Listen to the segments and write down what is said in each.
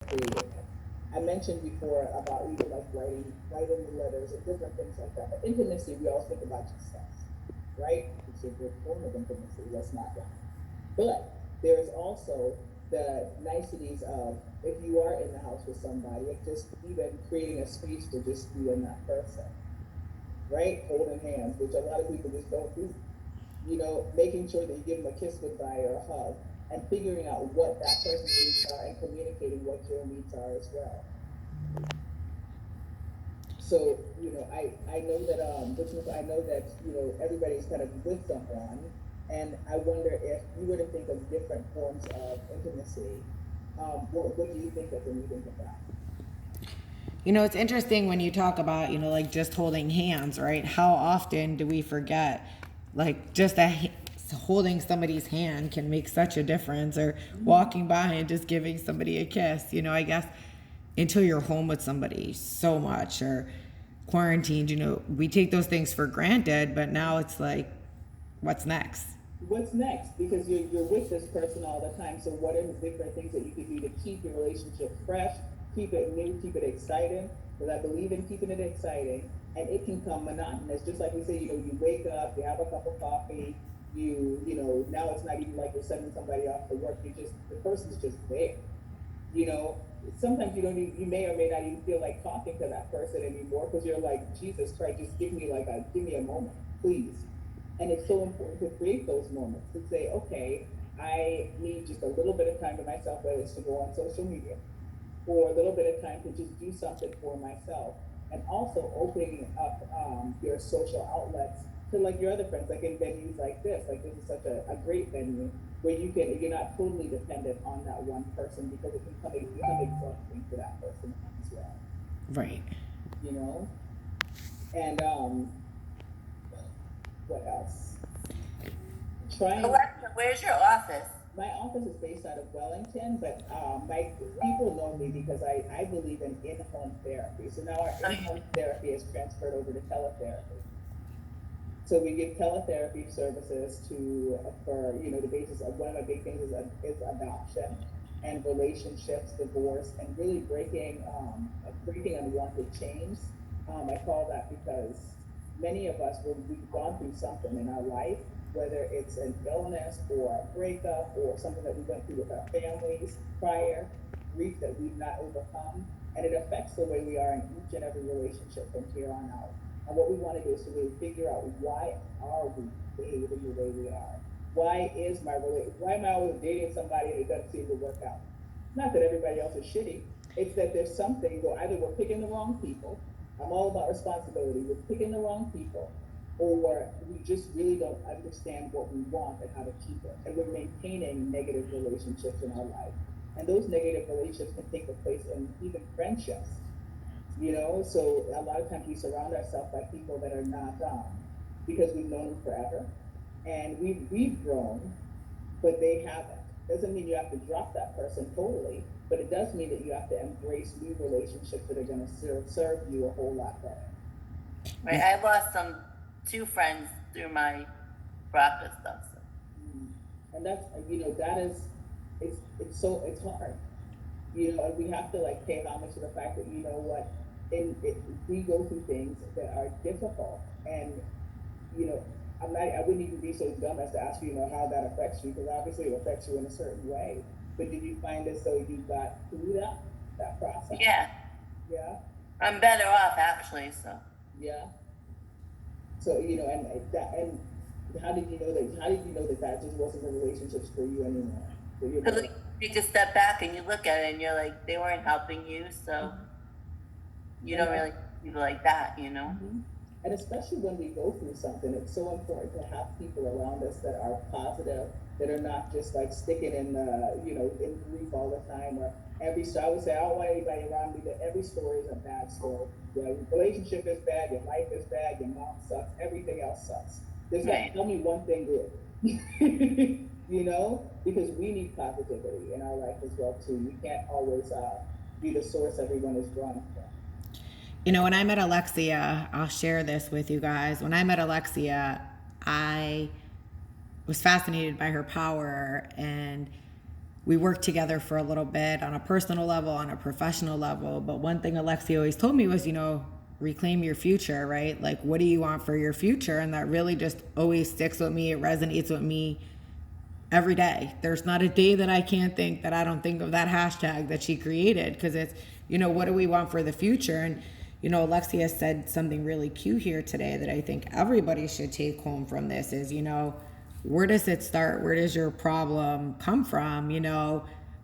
creating it. I mentioned before about even like writing the letters and different things like that. But intimacy, we always think about just sex, right? It's a good form of intimacy. Let's not lie. But there is also the niceties of if you are in the house with somebody, of just even creating a space to just you and that person, right? Holding hands, which a lot of people just don't do. Making sure that you give them a kiss goodbye or a hug, and figuring out what that person's needs are and communicating what your needs are as well. So, I know that which means I know that, everybody's kind of with someone, and I wonder if you were to think of different forms of intimacy, what do you think of when you think of that? It's interesting when you talk about, like just holding hands, right? How often do we forget, like just that holding somebody's hand can make such a difference, or walking by and just giving somebody a kiss, I guess until you're home with somebody so much, or quarantined, we take those things for granted, but now it's like, what's next? What's next? Because you're with this person all the time. So what are the different things that you can do to keep your relationship fresh, keep it new, keep it exciting? Because I believe in keeping it exciting, and it can come monotonous. Just like we say, you wake up, you have a cup of coffee, now it's not even like you're sending somebody off to work. The person's just there. You know, Sometimes you may or may not even feel like talking to that person anymore because you're like, Jesus Christ, just give me a moment, please. And it's so important to create those moments to say, okay, I need just a little bit of time to myself, whether it's to go on social media or a little bit of time to just do something for myself. And also opening up your social outlets to like your other friends, like in venues like this. Like this is such a great venue where you're not totally dependent on that one person because it can become exhausting for that person as well. Right. You know? And what else? Trying Alexa, where's your office? My office is based out of Wellington, but my people know me because I believe in in-home therapy. So now our in-home therapy is transferred over to teletherapy. So we give teletherapy services for the basis of one of my big things is adoption and relationships, divorce, and really breaking unwanted chains. I call that because many of us we've gone through something in our life, whether it's an illness or a breakup or something that we went through with our families prior, grief that we've not overcome, and it affects the way we are in each and every relationship from here on out. And what we want to do is to really figure out why are we behaving the way we are? Why am I always dating somebody and it doesn't seem to work out? Not that everybody else is shitty. It's that there's something where either we're picking the wrong people. I'm all about responsibility. We're picking the wrong people, or we just really don't understand what we want and how to keep it. And we're maintaining negative relationships in our life. And those negative relationships can take the place in even friendships. So a lot of times we surround ourselves by people that are not because we've known them forever and we've grown, but they haven't. Doesn't mean you have to drop that person totally, but it does mean that you have to embrace new relationships that are going to serve you a whole lot better. Right, I lost two friends through my practice stuff. So. And that's that is it's hard. And we have to like pay homage to the fact that what we go through things that are difficult, and I wouldn't even be so dumb as to ask you, how that affects you, because obviously it affects you in a certain way. But did you find as though you got through that process? Yeah. Yeah. I'm better off actually. So. Yeah. So and how did you know that? How did you know that just wasn't the relationships for you anymore? Because you just step back and you look at it and you're like, they weren't helping you, so you don't really people like that, Mm-hmm. And especially when we go through something, it's so important to have people around us that are positive, that are not just like sticking in in grief all the time. Or I would say I don't want anybody around me that every story is a bad story. Your relationship is bad, your life is bad, your mom sucks, everything else sucks. There's not tell me one thing good. Because we need positivity in our life as well too. We can't always be the source everyone is drawing from. When I met Alexia, I'll share this with you guys. When I met Alexia, I was fascinated by her power, and we worked together for a little bit on a personal level, on a professional level. But one thing Alexia always told me was, reclaim your future, right? Like, what do you want for your future? And that really just always sticks with me. It resonates with me every day. There's not a day that I can't think that I don't think of that hashtag that she created, because it's, what do we want for the future? And, Alexia said something really cute here today that I think everybody should take home from this is, where does it start? Where does your problem come from?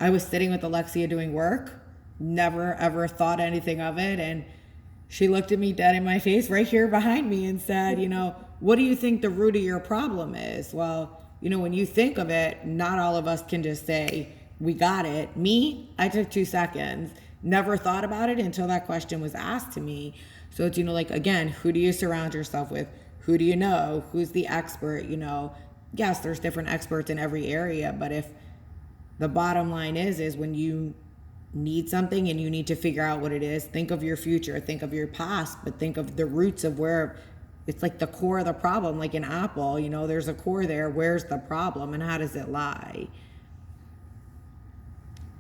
I was sitting with Alexia doing work, never ever thought anything of it. And she looked at me dead in my face right here behind me and said, what do you think the root of your problem is? Well, when you think of it, not all of us can just say, we got it. Me, I took 2 seconds, never thought about it until that question was asked to me. So it's, again, who do you surround yourself with? Who do you know? Who's the expert? Yes, there's different experts in every area, but if the bottom line is when you need something and you need to figure out what it is, think of your future, think of your past, but think of the roots of where it's like the core of the problem. Like an apple, there's a core there. Where's the problem and how does it lie?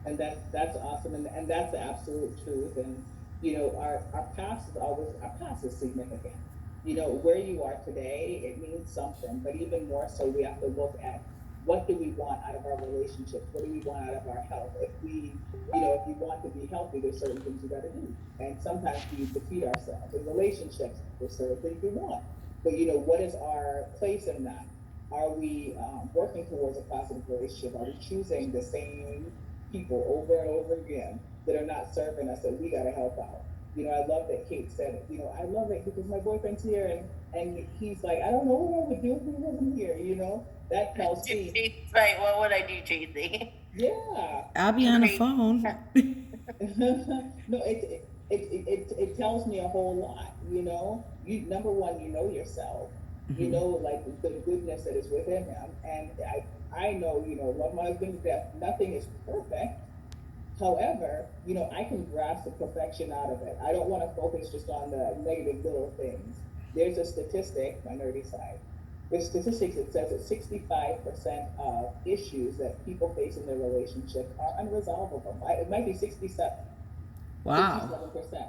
And that's awesome, and that's the absolute truth. And our past is always, our past is significant. Where you are today, it means something, but even more so, we have to look at what do we want out of our relationships? What do we want out of our health? If if you want to be healthy, there's certain things you got to do, and sometimes we defeat ourselves in relationships. There's certain things we want, but what is our place in that? Are we working towards a positive relationship? Are we choosing the same people over and over again that are not serving us, that we got to help out? I love that Kate said it. I love it because my boyfriend's here and he's like, I don't know what I would do if he wasn't here. That tells me. Right, what would I do, Tracy? Yeah. I'll be on the Great. phone. No, it tells me a whole lot. You, number one, yourself. Like the goodness that is within him, and I know, love my husband to death. Nothing is perfect. However, I can grasp the perfection out of it. I don't want to focus just on the negative little things. There's a statistic, my nerdy side. There's statistics that says that 65% of issues that people face in their relationship are unresolvable. It might be 67. Wow. 67%.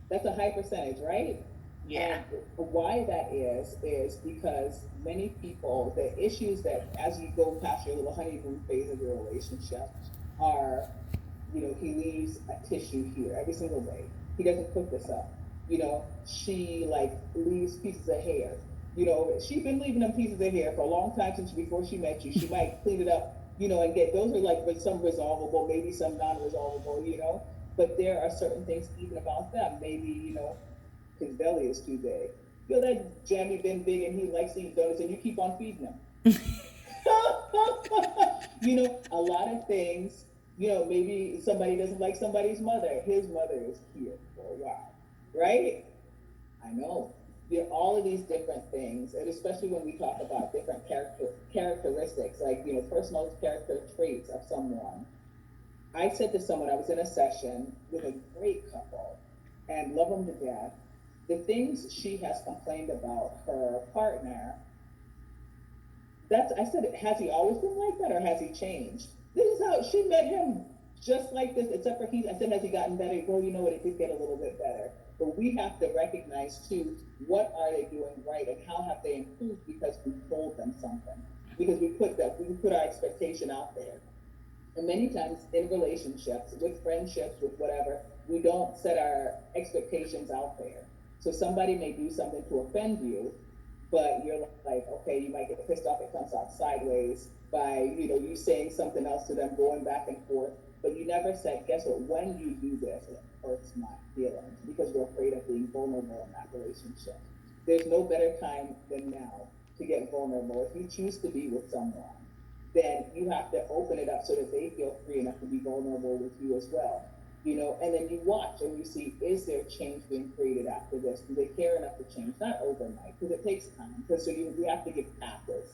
That's a high percentage, right? Yeah. And why that is because many people, the issues that as you go past your little honeymoon phase of your relationship are, he leaves a tissue here every single day. He doesn't cook this up. She leaves pieces of hair. She's been leaving them pieces of hair for a long time since before she met you. She might clean it up, and get, those are with some resolvable, maybe some non-resolvable, but there are certain things even about them. Maybe, his belly is too big. That jammy been big and he likes to eat donuts and you keep on feeding him. A lot of things, maybe somebody doesn't like somebody's mother. His mother is here for a while, right? I know. All of these different things, and especially when we talk about different characteristics, like, personal character traits of someone. I said to someone, I was in a session with a great couple and love them to death. The things she has complained about her partner, I said, has he always been like that or has he changed? This is how she met him, just like this, except for I said, has he gotten better? Well, you know what, it did get a little bit better. But we have to recognize too, what are they doing right and how have they improved because we told them something. Because we put our expectation out there. And many times in relationships, with friendships, with whatever, we don't set our expectations out there. So somebody may do something to offend you, but you're like, okay, you might get pissed off, it comes out sideways by, you saying something else to them, going back and forth. But you never said, guess what, when you do this, it hurts my feelings because we're afraid of being vulnerable in that relationship. There's no better time than now to get vulnerable. If you choose to be with someone, then you have to open it up so that they feel free enough to be vulnerable with you as well. And then you watch and you see, is there change being created after this? Do they care enough to change? Not overnight, because it takes time. Because so you have to give passes,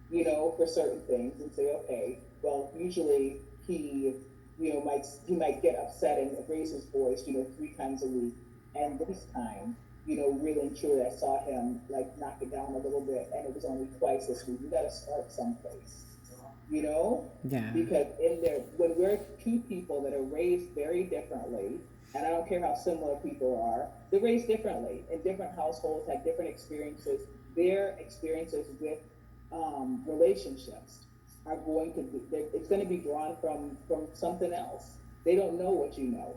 for certain things and say, okay, well, usually he might get upset and raise his voice, 3 times a week. And this time, really and truly, I saw him knock it down a little bit, and it was only twice this week. You got to start someplace. you know? Yeah. Because when we're two people that are raised very differently, and I don't care how similar people are, they're raised differently in different households, have different experiences. Their experiences with relationships are going to be, it's going to be drawn from something else. They don't know what you know,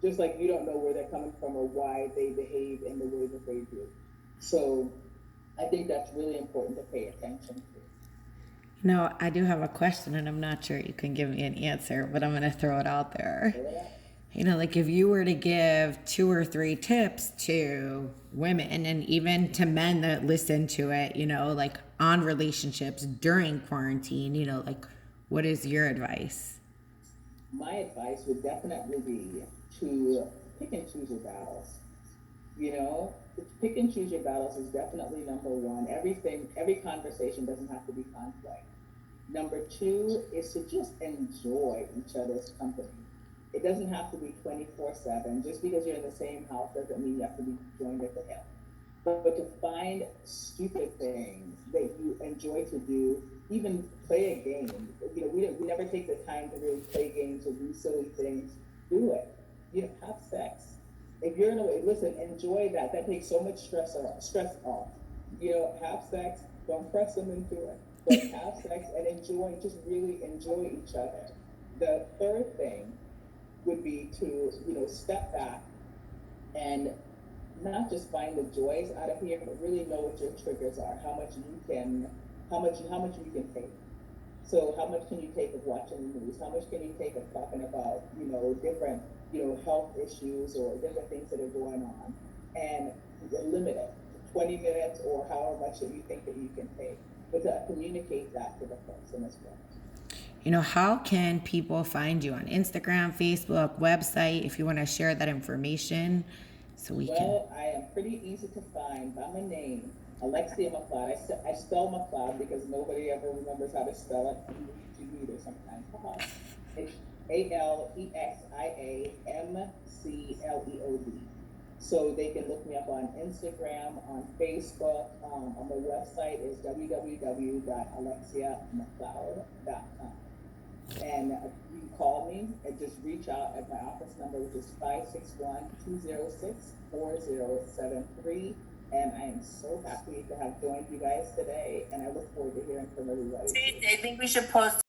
just like you don't know where they're coming from or why they behave in the way that they do. So I think that's really important to pay attention to. No, I do have a question, and I'm not sure you can give me an answer, but I'm going to throw it out there. You know, like if you were to give 2 or 3 tips to women and even to men that listen to it, you know, like on relationships during quarantine, you know, like what is your advice? My advice would definitely be to pick and choose your battles. You know, pick and choose your battles is definitely number one. Every conversation doesn't have to be conflict. Number two is to just enjoy each other's company. It doesn't have to be 24/7. Just because you're in the same house doesn't mean you have to be joined at the hip. But to find stupid things that you enjoy to do, even play a game. You know, we never take the time to really play games or do silly things. Do it. You know, have sex. If you're in a way, listen, enjoy that. That takes so much stress off. You know, have sex. Don't press them into it, but have sex and enjoy. Just really enjoy each other. The third thing would be to, you know, step back and not just find the joys out of here, but really know what your triggers are, how much you can take. So how much can you take of watching the news? How much can you take of talking about, you know, different, you know, health issues or different things that are going on, and limit it to 20 minutes or however much that you think that you can take, but to communicate that to the person as well. You know, how can people find you on Instagram, Facebook, website, if you want to share that information so we can. Well, I am pretty easy to find by my name, Alexia McLeod. I spell McLeod because nobody ever remembers how to spell it. You either sometimes. It's AlexiaMcleod. So they can look me up on Instagram, on Facebook. On the website is www.alexiamcleod.com. And you can call me and just reach out at my office number, which is 561-206-4073. And I am so happy to have joined you guys today. And I look forward to hearing from everybody. I think we should post